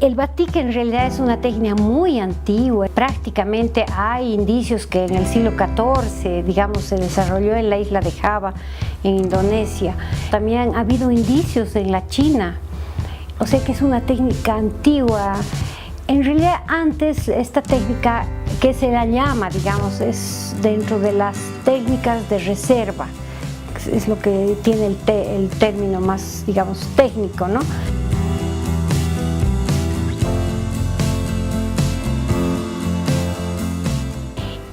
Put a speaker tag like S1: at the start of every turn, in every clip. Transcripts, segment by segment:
S1: El batik en realidad es una técnica muy antigua. Prácticamente hay indicios que en el siglo XIV, digamos, se desarrolló en la isla de Java, en Indonesia. También ha habido indicios en la China. O sea que es una técnica antigua. En realidad antes esta técnica, que se la llama, digamos, es dentro de las técnicas de reserva. Es lo que tiene el término más, digamos, técnico, ¿no?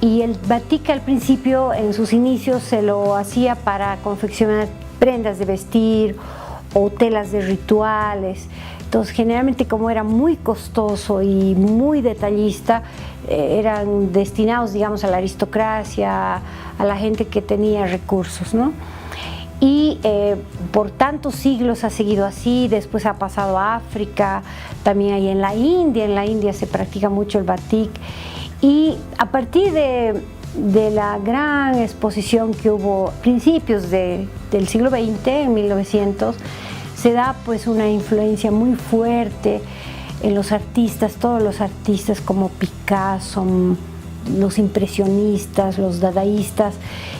S1: Y el batik al principio, en sus inicios, se lo hacía para confeccionar prendas de vestir o telas de rituales. Entonces, generalmente, como era muy costoso y muy detallista, eran destinados, digamos, a la aristocracia, a la gente que tenía recursos, ¿no? Y por tantos siglos ha seguido así. Después ha pasado a África, también hay en la India se practica mucho el batik. Y a partir de la gran exposición que hubo a principios del siglo XX, en 1900, se da pues una influencia muy fuerte en los artistas, todos los artistas como Picasso, los impresionistas, los dadaístas,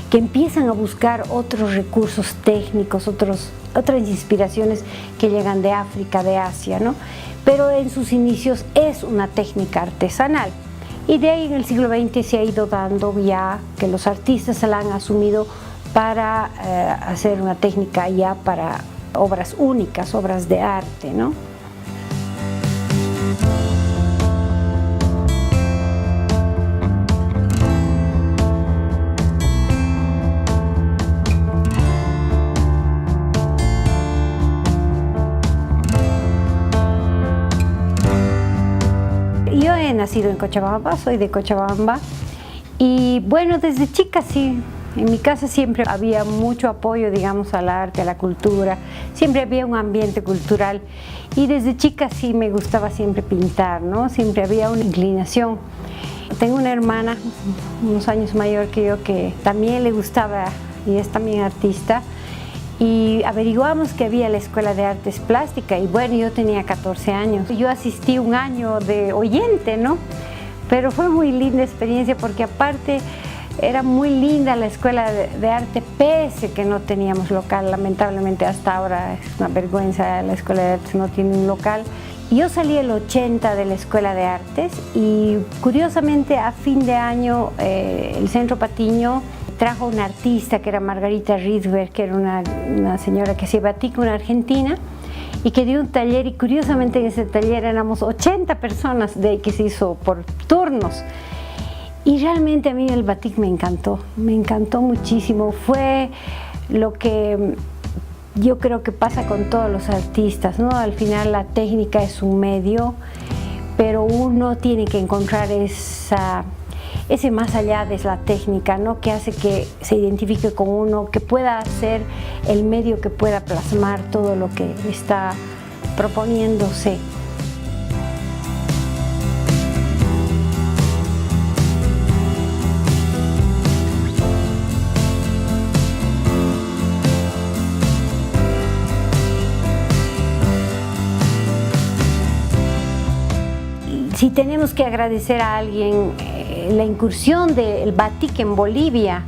S1: que empiezan a buscar otros recursos técnicos, otras inspiraciones que llegan de África, de Asia, ¿no? Pero en sus inicios es una técnica artesanal. Y de ahí en el siglo XX se ha ido dando ya que los artistas se la han asumido para hacer una técnica ya para obras únicas, obras de arte, ¿no? Yo he nacido en Cochabamba, soy de Cochabamba y bueno, desde chica sí, en mi casa siempre había mucho apoyo, digamos, al arte, a la cultura, siempre había un ambiente cultural y desde chica sí me gustaba siempre pintar, ¿no? Siempre había una inclinación. Tengo una hermana, unos años mayor que yo, que también le gustaba y es también artista. Y averiguamos que había la Escuela de Artes Plásticas y bueno, yo tenía 14 años. Yo asistí un año de oyente, ¿no? Pero fue muy linda experiencia porque aparte era muy linda la Escuela de Arte, pese que no teníamos local. Lamentablemente hasta ahora es una vergüenza, la Escuela de Artes no tiene un local. Yo salí el 80 de la Escuela de Artes y curiosamente a fin de año el Centro Patiño trajo una artista que era Margarita Riedberg, que era una señora que hacía batik, una argentina, y que dio un taller, y curiosamente en ese taller éramos 80 personas que se hizo por turnos. Y realmente a mí el batik me encantó muchísimo. Fue lo que yo creo que pasa con todos los artistas, ¿no? Al final la técnica es un medio, pero uno tiene que encontrar ese más allá de la técnica, ¿no? Que hace que se identifique con uno, que pueda ser el medio que pueda plasmar todo lo que está proponiéndose. Si tenemos que agradecer a alguien la incursión del batik en Bolivia,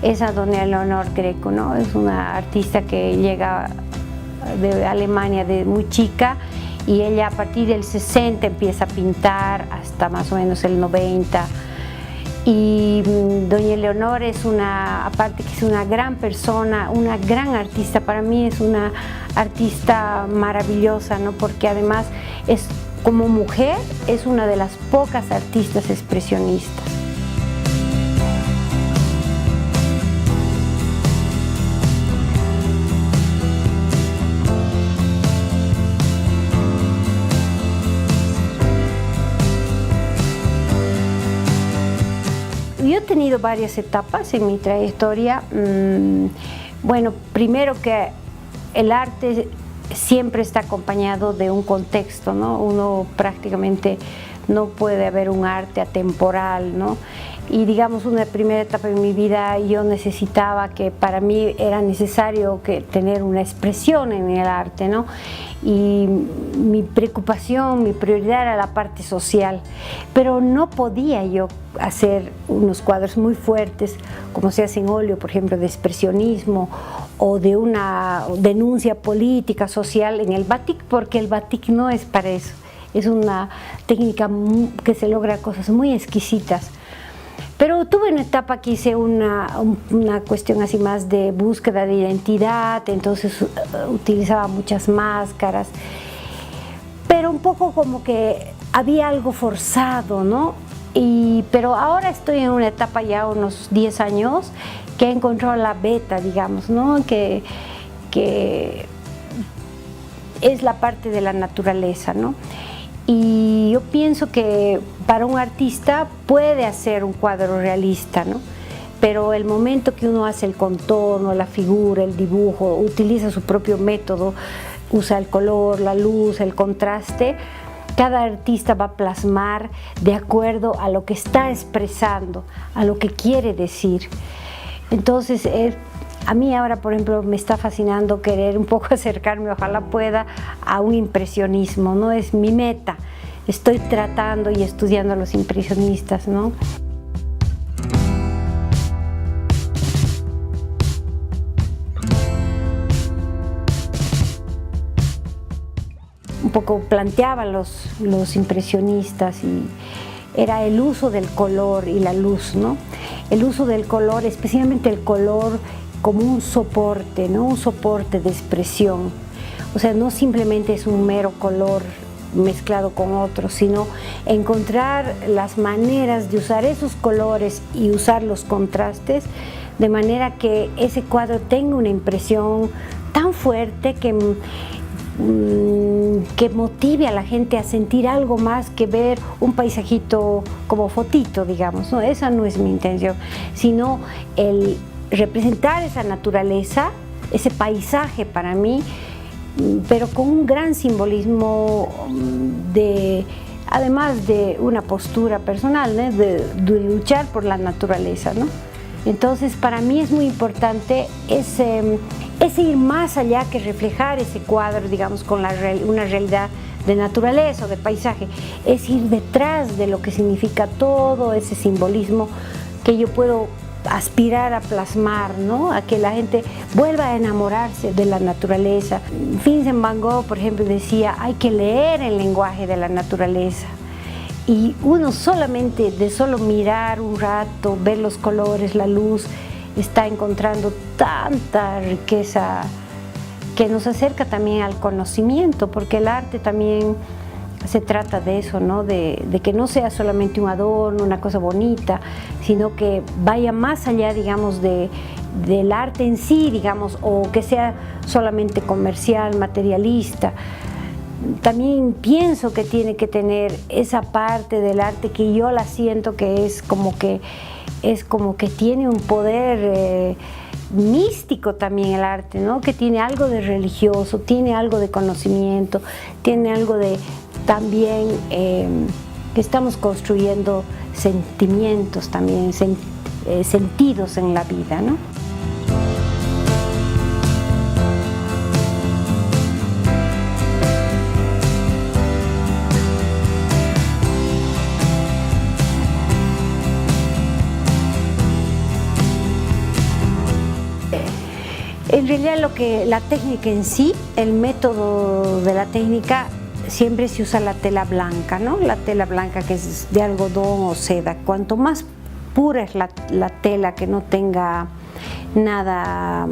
S1: es a doña Leonor Greco, ¿no? Es una artista que llega de Alemania de muy chica y ella a partir del 60 empieza a pintar hasta más o menos el 90. Y doña Leonor es aparte que es una gran persona, una gran artista, para mí es una artista maravillosa, ¿no? Porque además como mujer es una de las pocas artistas expresionistas. Yo he tenido varias etapas en mi trayectoria. Bueno, primero que el arte siempre está acompañado de un contexto, ¿no? Uno prácticamente no puede haber un arte atemporal, ¿no? y digamos una primera etapa en mi vida yo necesitaba que para mí era necesario que tener una expresión en el arte, ¿no? Y mi preocupación, mi prioridad era la parte social, pero no podía yo hacer unos cuadros muy fuertes como se hace en óleo, por ejemplo, de expresionismo o de una denuncia política, social en el batik, porque el batik no es para eso, es una técnica que se logra cosas muy exquisitas. Pero tuve una etapa que hice una cuestión así más de búsqueda de identidad, entonces utilizaba muchas máscaras, pero un poco como que había algo forzado, ¿no? Pero ahora estoy en una etapa ya unos 10 años que he encontrado la beta, digamos, ¿no? Que es la parte de la naturaleza, ¿no? Y yo pienso que para un artista puede hacer un cuadro realista, ¿no? Pero el momento que uno hace el contorno, la figura, el dibujo, utiliza su propio método, usa el color, la luz, el contraste, cada artista va a plasmar de acuerdo a lo que está expresando, a lo que quiere decir. Entonces, a mí ahora, por ejemplo, me está fascinando querer un poco acercarme, ojalá pueda, a un impresionismo, ¿no? Es mi meta. Estoy tratando y estudiando a los impresionistas, ¿no? Un poco planteaba los impresionistas y era el uso del color y la luz, ¿no? El uso del color, especialmente el color como un soporte, ¿no? Un soporte de expresión. O sea, no simplemente es un mero color mezclado con otros, sino encontrar las maneras de usar esos colores y usar los contrastes de manera que ese cuadro tenga una impresión tan fuerte que motive a la gente a sentir algo más que ver un paisajito como fotito, digamos, ¿no? Esa no es mi intención, sino el representar esa naturaleza, ese paisaje para mí, pero con un gran simbolismo además de una postura personal, ¿no? de luchar por la naturaleza, ¿no? Entonces para mí es muy importante ese ir más allá que reflejar ese cuadro, digamos, con una realidad de naturaleza o de paisaje, es ir detrás de lo que significa todo ese simbolismo que yo puedo aspirar a plasmar, ¿no? A que la gente vuelva a enamorarse de la naturaleza. Vincent Van Gogh, por ejemplo, decía, hay que leer el lenguaje de la naturaleza. Y uno solamente de solo mirar un rato, ver los colores, la luz, está encontrando tanta riqueza que nos acerca también al conocimiento, porque el arte también se trata de eso, ¿no? De que no sea solamente un adorno, una cosa bonita, sino que vaya más allá, digamos, del arte en sí, digamos, o que sea solamente comercial, materialista. También pienso que tiene que tener esa parte del arte que yo la siento que es como que tiene un poder místico también el arte, ¿no? Que tiene algo de religioso, tiene algo de conocimiento, tiene algo de también que estamos construyendo sentimientos también, sentidos en la vida, ¿no? En realidad la técnica en sí, el método de la técnica, siempre se usa la tela blanca, ¿no? La tela blanca que es de algodón o seda. Cuanto más pura es la tela, que no tenga nada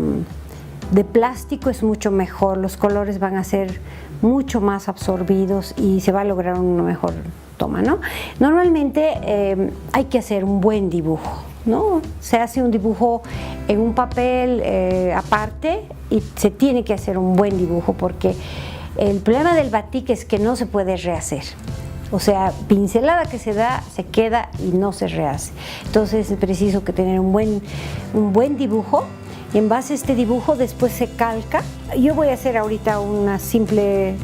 S1: de plástico, es mucho mejor. Los colores van a ser mucho más absorbidos y se va a lograr una mejor toma, ¿no? Normalmente hay que hacer un buen dibujo, ¿no? Se hace un dibujo en un papel aparte y se tiene que hacer un buen dibujo porque el problema del batik es que no se puede rehacer. O sea, pincelada que se da, se queda y no se rehace. Entonces es preciso que tener un buen dibujo. Y en base a este dibujo después se calca. Yo voy a hacer ahorita una simple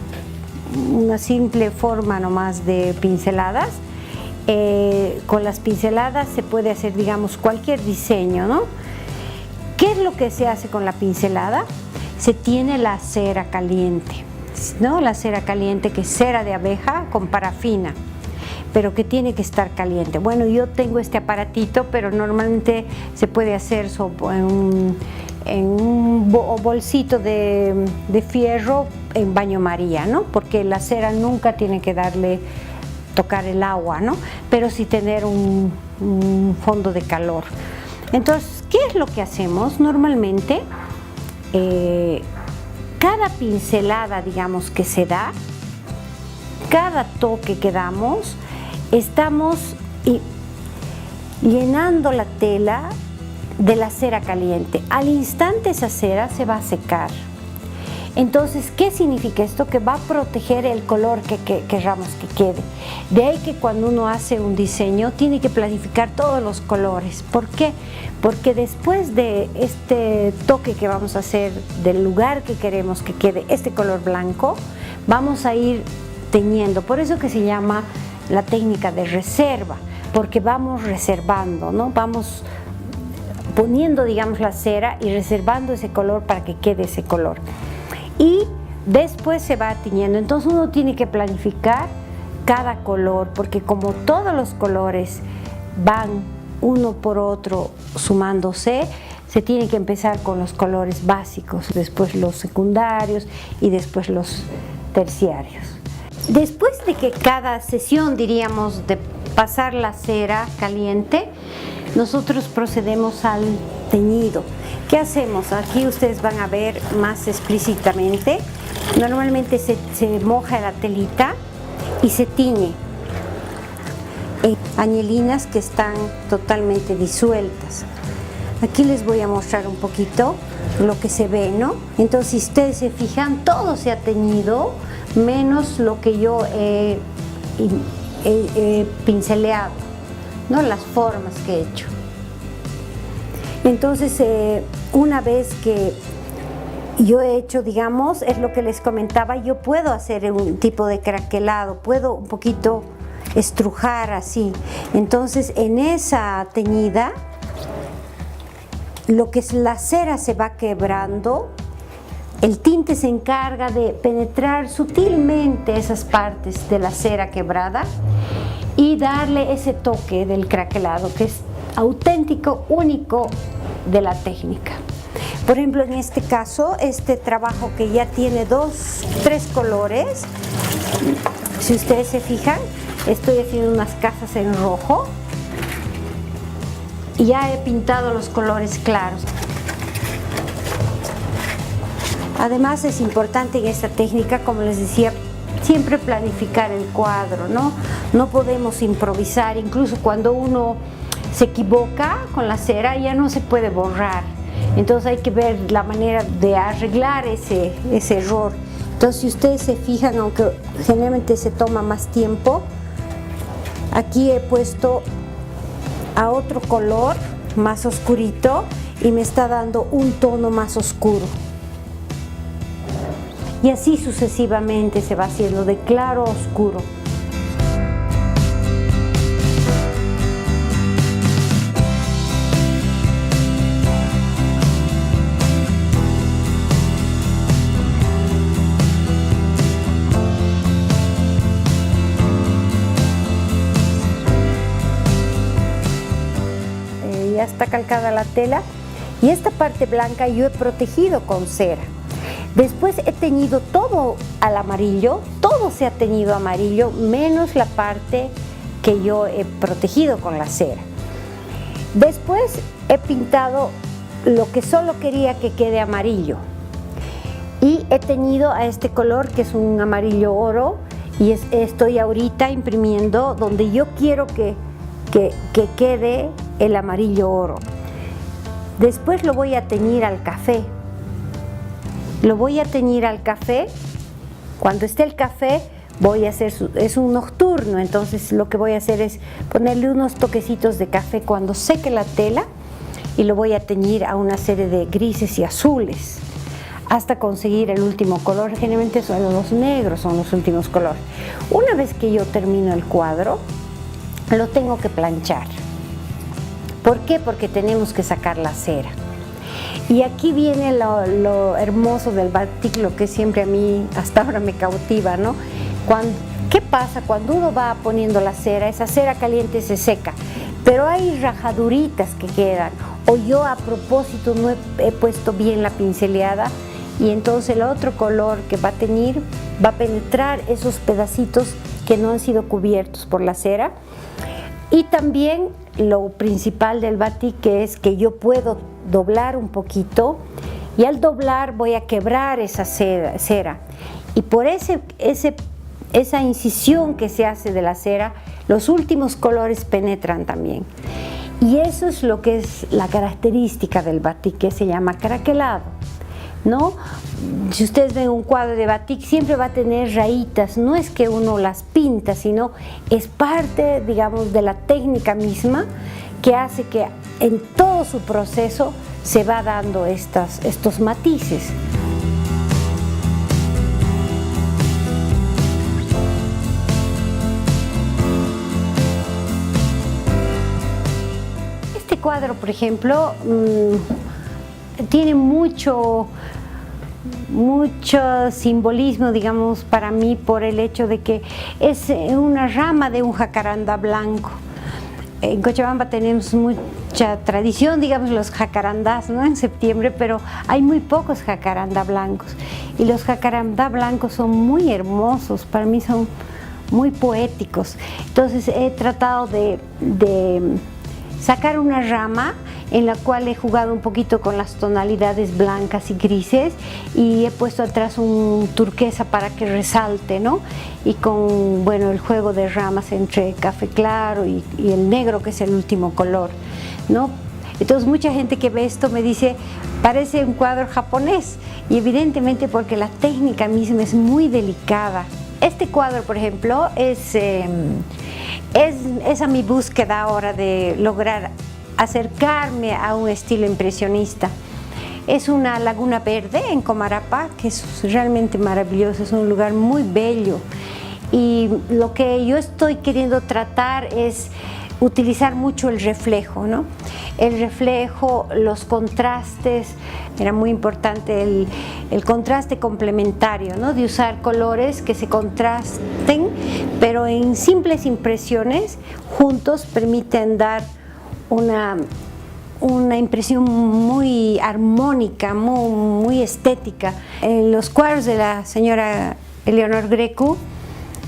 S1: forma nomás de pinceladas con las pinceladas se puede hacer, digamos, cualquier diseño, ¿no? ¿Qué es lo que se hace con la pincelada? Se tiene la cera caliente, ¿no? La cera caliente, que es cera de abeja con parafina, pero que tiene que estar caliente. Bueno, yo tengo este aparatito, pero normalmente se puede hacer en un bolsito de fierro en baño María, ¿no? Porque la cera nunca tiene que tocar el agua, ¿no? Pero sí tener un fondo de calor. Entonces, ¿qué es lo que hacemos? Normalmente, cada pincelada, digamos, que se da, cada toque que damos, estamos llenando la tela de la cera caliente. Al instante esa cera se va a secar. Entonces, ¿qué significa esto? Que va a proteger el color que querramos que quede. De ahí que cuando uno hace un diseño tiene que planificar todos los colores. ¿Por qué? Porque después de este toque que vamos a hacer del lugar que queremos que quede este color blanco, vamos a ir teñiendo. Por eso que se llama la técnica de reserva, porque vamos reservando, ¿no? Vamos poniendo, digamos, la cera y reservando ese color para que quede ese color. Y después se va tiñendo. Entonces uno tiene que planificar cada color, porque como todos los colores van uno por otro sumándose, se tiene que empezar con los colores básicos, después los secundarios y después los terciarios. Después de que cada sesión, diríamos, de pasar la cera caliente, nosotros procedemos al teñido. ¿Qué hacemos? Aquí ustedes van a ver más explícitamente. Normalmente se moja la telita y se tiñe en añelinas que están totalmente disueltas. Aquí les voy a mostrar un poquito lo que se ve, ¿no? Entonces, si ustedes se fijan, todo se ha teñido, menos lo que yo he pinceleado, ¿no? Las formas que he hecho. Entonces, una vez que yo he hecho, digamos, es lo que les comentaba, yo puedo hacer un tipo de craquelado, puedo un poquito estrujar así. Entonces, en esa teñida, lo que es la cera se va quebrando, el tinte se encarga de penetrar sutilmente esas partes de la cera quebrada y darle ese toque del craquelado, que es auténtico, único de la técnica. Por ejemplo, en este caso, este trabajo que ya tiene 3 colores, si ustedes se fijan, estoy haciendo unas casas en rojo y ya he pintado los colores claros. Además, es importante en esta técnica, como les decía, siempre planificar el cuadro, ¿no? No podemos improvisar, incluso cuando uno se equivoca con la cera ya no se puede borrar. Entonces hay que ver la manera de arreglar ese error. Entonces, si ustedes se fijan, aunque generalmente se toma más tiempo, aquí he puesto a otro color más oscurito y me está dando un tono más oscuro. Y así sucesivamente se va haciendo de claro a oscuro. Ya está calcada la tela y esta parte blanca yo he protegido con cera. Después he teñido todo al amarillo, todo se ha teñido amarillo, menos la parte que yo he protegido con la cera. Después he pintado lo que solo quería que quede amarillo y he teñido a este color, que es un amarillo oro, y estoy ahorita imprimiendo donde yo quiero que quede el amarillo oro. Después lo voy a teñir al café. Lo voy a teñir al café. Cuando esté el café voy a hacer, es un nocturno, entonces lo que voy a hacer es ponerle unos toquecitos de café cuando seque la tela y lo voy a teñir a una serie de grises y azules hasta conseguir el último color. Generalmente son los negros, son los últimos colores. Una vez que yo termino el cuadro, lo tengo que planchar. ¿Por qué? Porque tenemos que sacar la cera. Y aquí viene lo hermoso del batik, lo que siempre a mí hasta ahora me cautiva, ¿no? ¿Qué pasa cuando uno va poniendo la cera? Esa cera caliente se seca, pero hay rajaduritas que quedan, o yo a propósito no he puesto bien la pinceleada, y entonces el otro color que va a tener va a penetrar esos pedacitos que no han sido cubiertos por la cera. Y también lo principal del batik, que es que yo puedo doblar un poquito, y al doblar voy a quebrar esa cera, y por esa incisión que se hace de la cera, los últimos colores penetran también. Y eso es lo que es la característica del batik, que se llama craquelado, ¿no? Si ustedes ven un cuadro de batik, siempre va a tener rayitas, no es que uno las pinta, sino es parte, digamos, de la técnica misma, que hace que en todo su proceso se va dando estos matices. Este cuadro, por ejemplo, tiene mucho simbolismo, digamos, para mí, por el hecho de que es una rama de un jacarandá blanco. En Cochabamba tenemos mucha tradición, digamos, los jacarandás, ¿no?, en septiembre, pero hay muy pocos jacarandá blancos. Y los jacarandá blancos son muy hermosos, para mí son muy poéticos. Entonces he tratado de sacar una rama en la cual he jugado un poquito con las tonalidades blancas y grises, y he puesto atrás un turquesa para que resalte, ¿no? Y con, bueno, el juego de ramas entre café claro y el negro, que es el último color, ¿no? Entonces mucha gente que ve esto me dice, parece un cuadro japonés, y evidentemente porque la técnica misma es muy delicada. Este cuadro, por ejemplo, es a mi búsqueda ahora de lograr acercarme a un estilo impresionista. Es una laguna verde en Comarapa, que es realmente maravilloso, es un lugar muy bello, y lo que yo estoy queriendo tratar es utilizar mucho el reflejo, ¿no? El reflejo, los contrastes, era muy importante el contraste complementario, ¿no? De usar colores que se contrasten, pero en simples impresiones, juntos permiten dar una impresión muy armónica, muy estética. En los cuadros de la señora Eleonor Grecu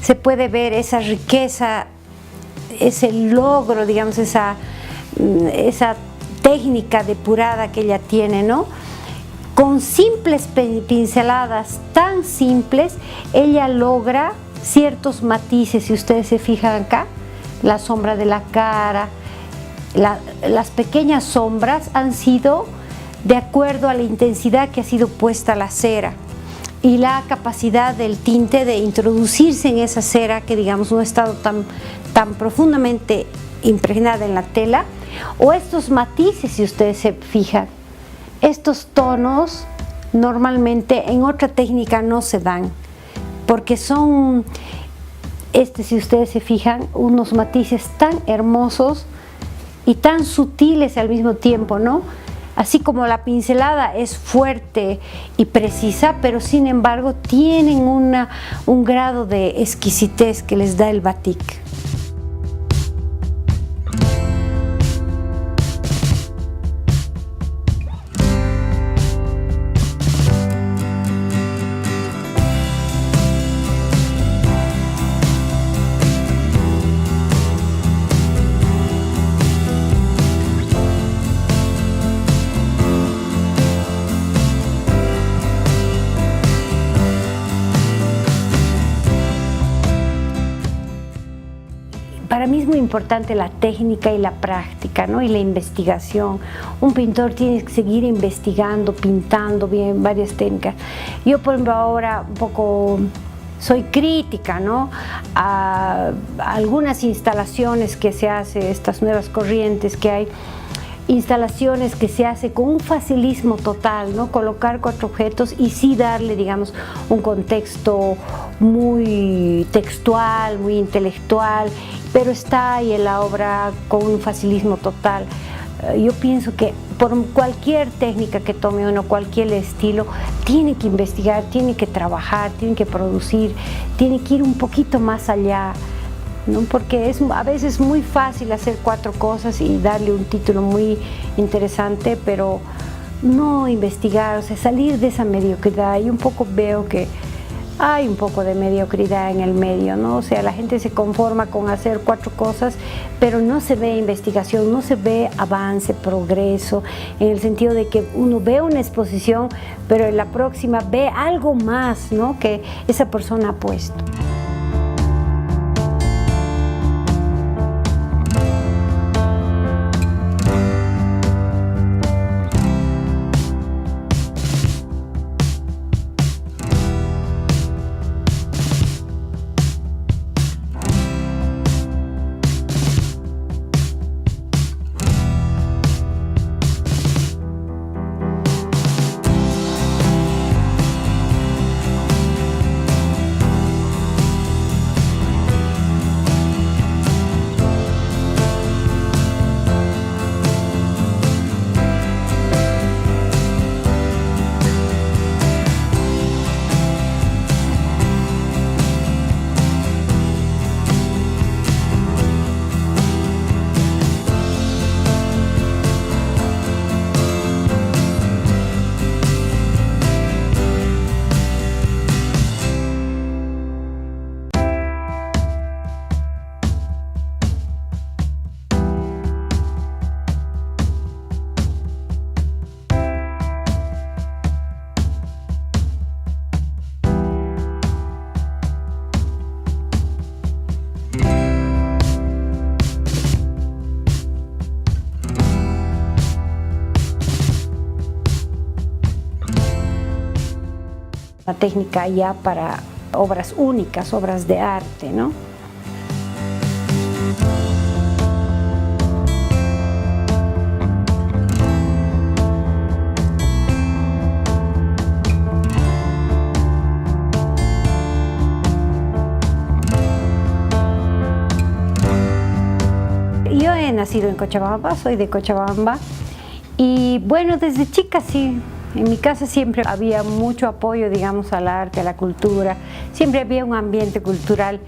S1: se puede ver esa riqueza, ese logro, digamos, esa técnica depurada que ella tiene, ¿no? Con simples pinceladas tan simples, ella logra ciertos matices. Si ustedes se fijan acá, la sombra de la cara, las pequeñas sombras han sido de acuerdo a la intensidad que ha sido puesta la cera, y la capacidad del tinte de introducirse en esa cera que, digamos, no ha estado tan profundamente impregnada en la tela, o estos matices. Si ustedes se fijan, estos tonos normalmente en otra técnica no se dan, porque son, si ustedes se fijan, unos matices tan hermosos y tan sutiles al mismo tiempo, ¿no? Así como la pincelada es fuerte y precisa, pero sin embargo tienen un grado de exquisitez que les da el batik. Para mí es muy importante la técnica y la práctica, ¿no? Y la investigación. Un pintor tiene que seguir investigando, pintando bien varias técnicas. Yo, por ejemplo, ahora un poco soy crítica, ¿no?, a algunas instalaciones que se hace, estas nuevas corrientes que hay, instalaciones que se hace con un facilismo total, ¿no? Colocar 4 objetos y sí darle, digamos, un contexto muy textual, muy intelectual, pero está ahí en la obra con un facilismo total. Yo pienso que por cualquier técnica que tome uno, cualquier estilo, tiene que investigar, tiene que trabajar, tiene que producir, tiene que ir un poquito más allá, ¿no? Porque es a veces muy fácil hacer 4 cosas y darle un título muy interesante, pero no investigar, o sea, salir de esa mediocridad. Y un poco veo que hay un poco de mediocridad en el medio, ¿no? O sea, la gente se conforma con hacer 4 cosas, pero no se ve investigación, no se ve avance, progreso, en el sentido de que uno ve una exposición, pero en la próxima ve algo más, ¿no?, que esa persona ha puesto. La técnica ya para obras únicas, obras de arte, ¿no? Yo he nacido en Cochabamba, soy de Cochabamba, y bueno, desde chica sí. En mi casa siempre había mucho apoyo, digamos, al arte, a la cultura, siempre había un ambiente cultural,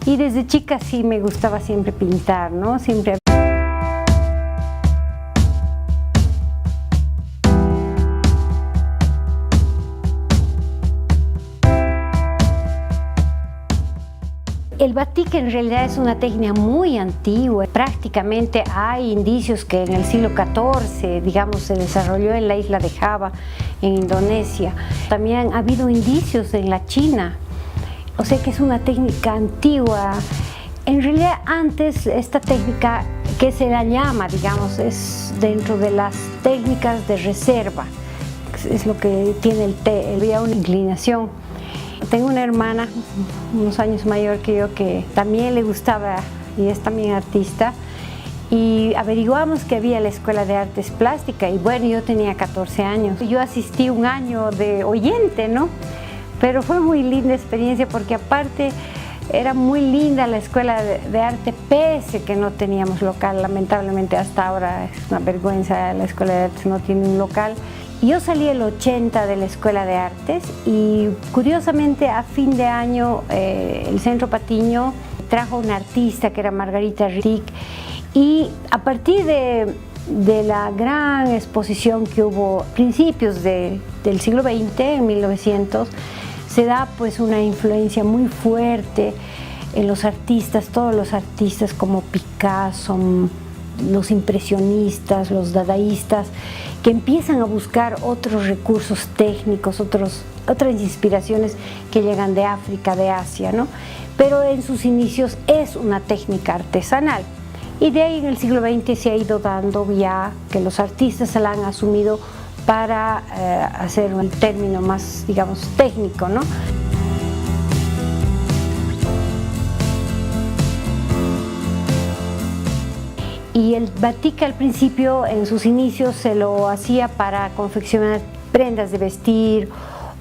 S1: y desde chica sí me gustaba siempre pintar, ¿no? Siempre. El batik en realidad es una técnica muy antigua. Prácticamente hay indicios que en el siglo XIV, digamos, se desarrolló en la isla de Java, en Indonesia. También ha habido indicios en la China. O sea que es una técnica antigua. En realidad antes esta técnica, que se la llama, digamos, es dentro de las técnicas de reserva. Es lo que tiene el té. Había una inclinación. Tengo una hermana, unos años mayor que yo, que también le gustaba y es también artista, y averiguamos que había la Escuela de Artes Plásticas, y bueno, yo tenía 14 años. Yo asistí un año de oyente, ¿no? Pero fue muy linda experiencia porque aparte era muy linda la Escuela de Arte, pese que no teníamos local. Lamentablemente hasta ahora es una vergüenza, la Escuela de Artes no tiene un local. Yo salí el 80 de la Escuela de Artes y curiosamente a fin de año el Centro Patiño trajo una artista que era Margarita Rick, y a partir de la gran exposición que hubo a principios del siglo XX, en 1900, se da pues una influencia muy fuerte en los artistas, todos los artistas como Picasso, los impresionistas, los dadaístas, que empiezan a buscar otros recursos técnicos, otras inspiraciones que llegan de África, de Asia, ¿no? Pero en sus inicios es una técnica artesanal. Y de ahí en el siglo XX se ha ido dando ya que los artistas se la han asumido para hacer un término más, digamos, técnico, ¿no? Y el batik al principio, en sus inicios, se lo hacía para confeccionar prendas de vestir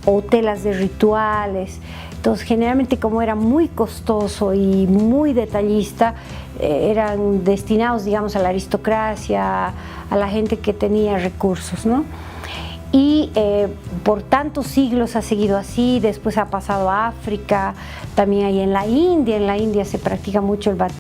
S1: o telas de rituales. Entonces generalmente, como era muy costoso y muy detallista, eran destinados, digamos, a la aristocracia, a la gente que tenía recursos, ¿no? Y por tantos siglos ha seguido así. Después ha pasado a África, también hay en la India se practica mucho el batik.